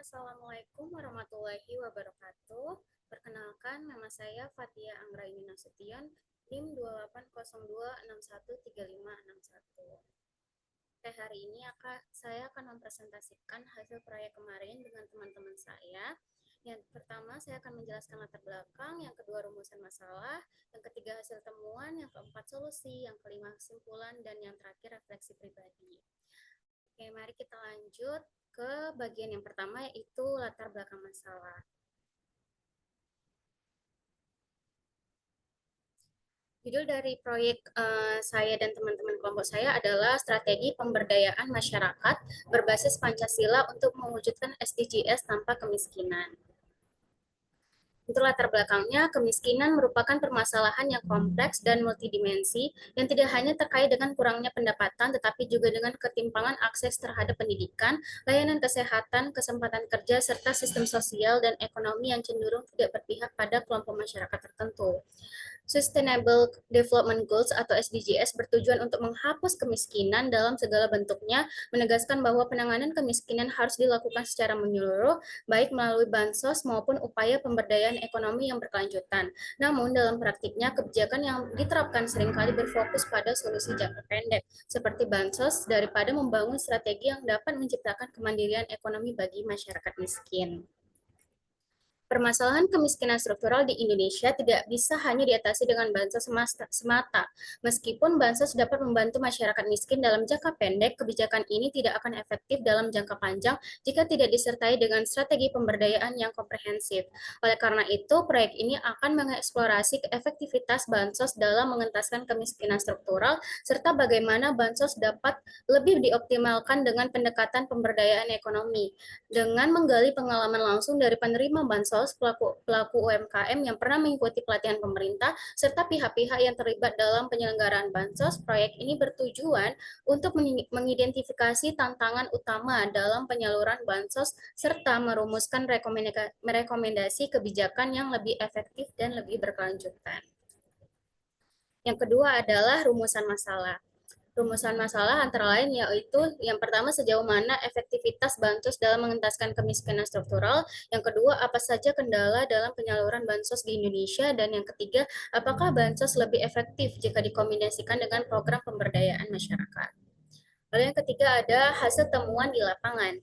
Assalamualaikum warahmatullahi wabarakatuh. Perkenalkan, nama saya Fatia Anggraini Nasution, NIM 2802613561. Hari ini saya akan mempresentasikan hasil proyek kemarin dengan teman-teman saya. Yang pertama, saya akan menjelaskan latar belakang, yang kedua rumusan masalah, yang ketiga hasil temuan, yang keempat solusi, yang kelima kesimpulan, dan yang terakhir refleksi pribadi. Oke, mari kita lanjut ke bagian yang pertama, yaitu latar belakang masalah. Judul dari proyek saya dan teman-teman kelompok saya adalah Strategi Pemberdayaan Masyarakat Berbasis Pancasila untuk Mewujudkan SDGs Tanpa Kemiskinan. Untuk latar belakangnya, kemiskinan merupakan permasalahan yang kompleks dan multidimensi yang tidak hanya terkait dengan kurangnya pendapatan, tetapi juga dengan ketimpangan akses terhadap pendidikan, layanan kesehatan, kesempatan kerja, serta sistem sosial dan ekonomi yang cenderung tidak berpihak pada kelompok masyarakat tertentu. Sustainable Development Goals atau SDGs bertujuan untuk menghapus kemiskinan dalam segala bentuknya, menegaskan bahwa penanganan kemiskinan harus dilakukan secara menyeluruh, baik melalui bansos maupun upaya pemberdayaan ekonomi yang berkelanjutan. Namun, dalam praktiknya, kebijakan yang diterapkan seringkali berfokus pada solusi jangka pendek, seperti bansos, daripada membangun strategi yang dapat menciptakan kemandirian ekonomi bagi masyarakat miskin. Permasalahan kemiskinan struktural di Indonesia tidak bisa hanya diatasi dengan bansos semata. Meskipun bansos dapat membantu masyarakat miskin dalam jangka pendek, kebijakan ini tidak akan efektif dalam jangka panjang jika tidak disertai dengan strategi pemberdayaan yang komprehensif. Oleh karena itu, proyek ini akan mengeksplorasi efektivitas bansos dalam mengentaskan kemiskinan struktural, serta bagaimana bansos dapat lebih dioptimalkan dengan pendekatan pemberdayaan ekonomi. Dengan menggali pengalaman langsung dari penerima bansos, pelaku UMKM yang pernah mengikuti pelatihan pemerintah, serta pihak-pihak yang terlibat dalam penyelenggaraan bansos, proyek ini bertujuan untuk mengidentifikasi tantangan utama dalam penyaluran bansos, serta merumuskan rekomendasi kebijakan yang lebih efektif dan lebih berkelanjutan. Yang kedua adalah rumusan masalah. Rumusan masalah antara lain yaitu yang pertama, sejauh mana efektivitas bansos dalam mengentaskan kemiskinan struktural, yang kedua, apa saja kendala dalam penyaluran bansos di Indonesia, dan yang ketiga, apakah bansos lebih efektif jika dikombinasikan dengan program pemberdayaan masyarakat. Lalu yang ketiga ada hasil temuan di lapangan.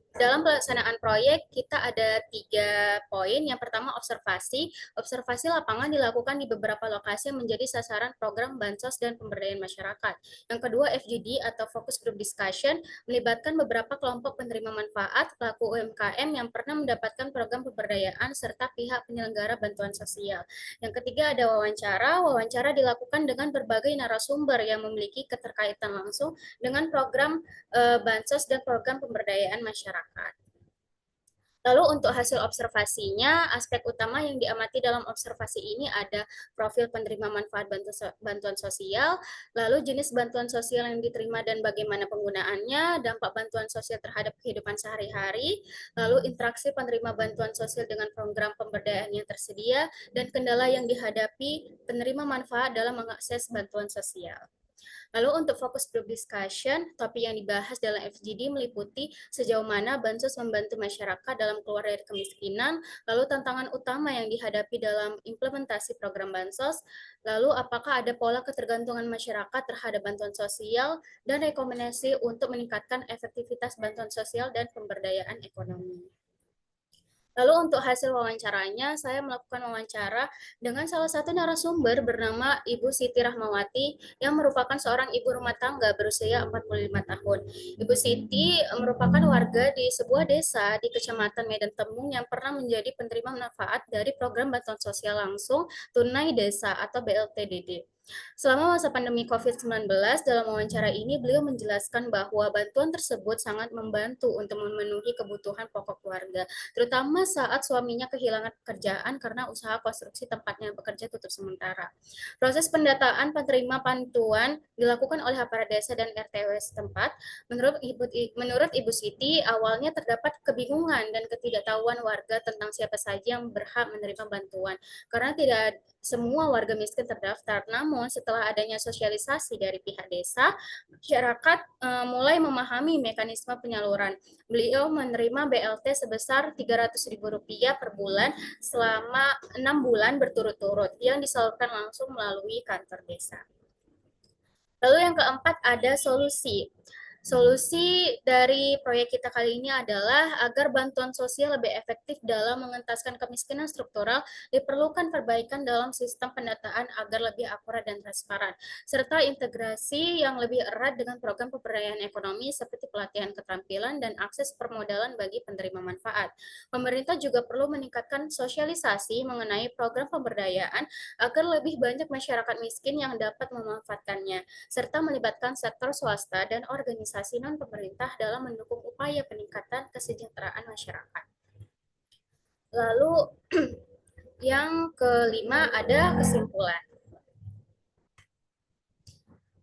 Dalam pelaksanaan proyek kita ada 3 poin. Yang pertama, observasi. Observasi lapangan dilakukan di beberapa lokasi yang menjadi sasaran program bansos dan pemberdayaan masyarakat. Yang kedua, FGD atau Focus Group Discussion, melibatkan beberapa kelompok penerima manfaat, pelaku UMKM yang pernah mendapatkan program pemberdayaan, serta pihak penyelenggara bantuan sosial. Yang ketiga, ada wawancara. Wawancara dilakukan dengan berbagai narasumber yang memiliki keterkaitan langsung dengan program bansos dan program pemberdayaan masyarakat. Lalu untuk hasil observasinya, aspek utama yang diamati dalam observasi ini ada profil penerima manfaat bantuan sosial, lalu jenis bantuan sosial yang diterima dan bagaimana penggunaannya, dampak bantuan sosial terhadap kehidupan sehari-hari, lalu interaksi penerima bantuan sosial dengan program pemberdayaan yang tersedia, dan kendala yang dihadapi penerima manfaat dalam mengakses bantuan sosial. Lalu untuk fokus group discussion, topik yang dibahas dalam FGD meliputi sejauh mana bansos membantu masyarakat dalam keluar dari kemiskinan, lalu tantangan utama yang dihadapi dalam implementasi program bansos, lalu apakah ada pola ketergantungan masyarakat terhadap bantuan sosial, dan rekomendasi untuk meningkatkan efektivitas bantuan sosial dan pemberdayaan ekonomi. Lalu untuk hasil wawancaranya, saya melakukan wawancara dengan salah satu narasumber bernama Ibu Siti Rahmawati yang merupakan seorang ibu rumah tangga berusia 45 tahun. Ibu Siti merupakan warga di sebuah desa di Kecamatan Medan Temung yang pernah menjadi penerima manfaat dari program bantuan sosial langsung tunai desa atau BLTDD. Selama masa pandemi COVID-19, dalam wawancara ini beliau menjelaskan bahwa bantuan tersebut sangat membantu untuk memenuhi kebutuhan pokok keluarga, terutama saat suaminya kehilangan pekerjaan karena usaha konstruksi tempatnya bekerja tutup sementara. Proses pendataan penerima bantuan dilakukan oleh aparat desa dan RTW setempat. Menurut Ibu Siti, awalnya terdapat kebingungan dan ketidaktahuan warga tentang siapa saja yang berhak menerima bantuan, karena tidak semua warga miskin terdaftar. Namun, Namun setelah adanya sosialisasi dari pihak desa, masyarakat mulai memahami mekanisme penyaluran. Beliau menerima BLT sebesar Rp300.000 per bulan selama 6 bulan berturut-turut yang disalurkan langsung melalui kantor desa. Lalu yang keempat ada solusi. Solusi dari proyek kita kali ini adalah agar bantuan sosial lebih efektif dalam mengentaskan kemiskinan struktural, diperlukan perbaikan dalam sistem pendataan agar lebih akurat dan transparan, serta integrasi yang lebih erat dengan program pemberdayaan ekonomi seperti pelatihan keterampilan dan akses permodalan bagi penerima manfaat. Pemerintah juga perlu meningkatkan sosialisasi mengenai program pemberdayaan agar lebih banyak masyarakat miskin yang dapat memanfaatkannya, serta melibatkan sektor swasta dan organisasi non-pemerintah dalam mendukung upaya peningkatan kesejahteraan masyarakat. Lalu yang kelima ada kesimpulan.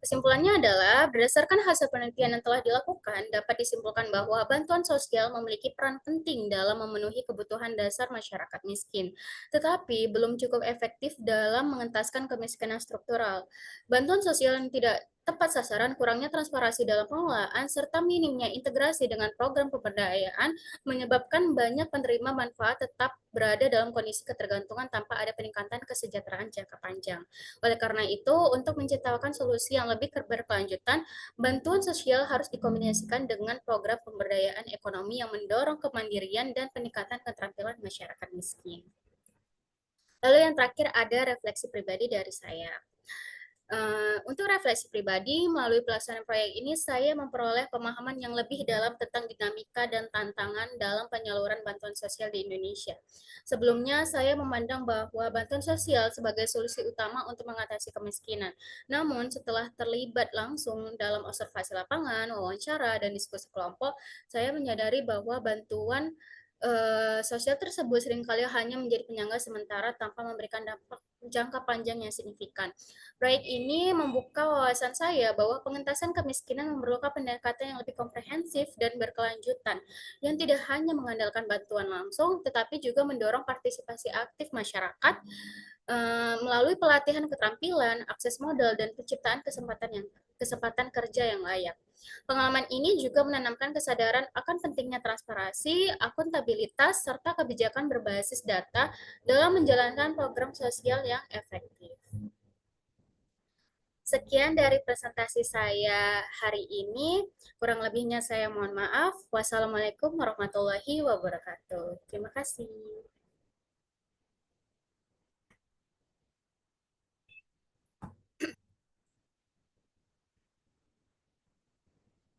Kesimpulannya adalah, berdasarkan hasil penelitian yang telah dilakukan, dapat disimpulkan bahwa bantuan sosial memiliki peran penting dalam memenuhi kebutuhan dasar masyarakat miskin, tetapi belum cukup efektif dalam mengentaskan kemiskinan struktural. Bantuan sosial yang tidak tepat sasaran, kurangnya transparansi dalam pengelolaan, serta minimnya integrasi dengan program pemberdayaan menyebabkan banyak penerima manfaat tetap berada dalam kondisi ketergantungan tanpa ada peningkatan kesejahteraan jangka panjang. Oleh karena itu, untuk menciptakan solusi yang lebih berkelanjutan, bantuan sosial harus dikombinasikan dengan program pemberdayaan ekonomi yang mendorong kemandirian dan peningkatan keterampilan masyarakat miskin. Lalu yang terakhir ada refleksi pribadi dari saya. Untuk refleksi pribadi, melalui pelaksanaan proyek ini, saya memperoleh pemahaman yang lebih dalam tentang dinamika dan tantangan dalam penyaluran bantuan sosial di Indonesia. Sebelumnya, saya memandang bahwa bantuan sosial sebagai solusi utama untuk mengatasi kemiskinan. Namun, setelah terlibat langsung dalam observasi lapangan, wawancara, dan diskusi kelompok, saya menyadari bahwa bantuan sosial tersebut seringkali hanya menjadi penyangga sementara tanpa memberikan dampak jangka panjang yang signifikan. Proyek ini membuka wawasan saya bahwa pengentasan kemiskinan memerlukan pendekatan yang lebih komprehensif dan berkelanjutan, yang tidak hanya mengandalkan bantuan langsung, tetapi juga mendorong partisipasi aktif masyarakat melalui pelatihan keterampilan, akses modal, dan penciptaan kesempatan kerja yang layak. Pengalaman ini juga menanamkan kesadaran akan pentingnya transparansi, akuntabilitas, serta kebijakan berbasis data dalam menjalankan program sosial yang efektif. Sekian dari presentasi saya hari ini. Kurang lebihnya saya mohon maaf. Wassalamualaikum warahmatullahi wabarakatuh. Terima kasih.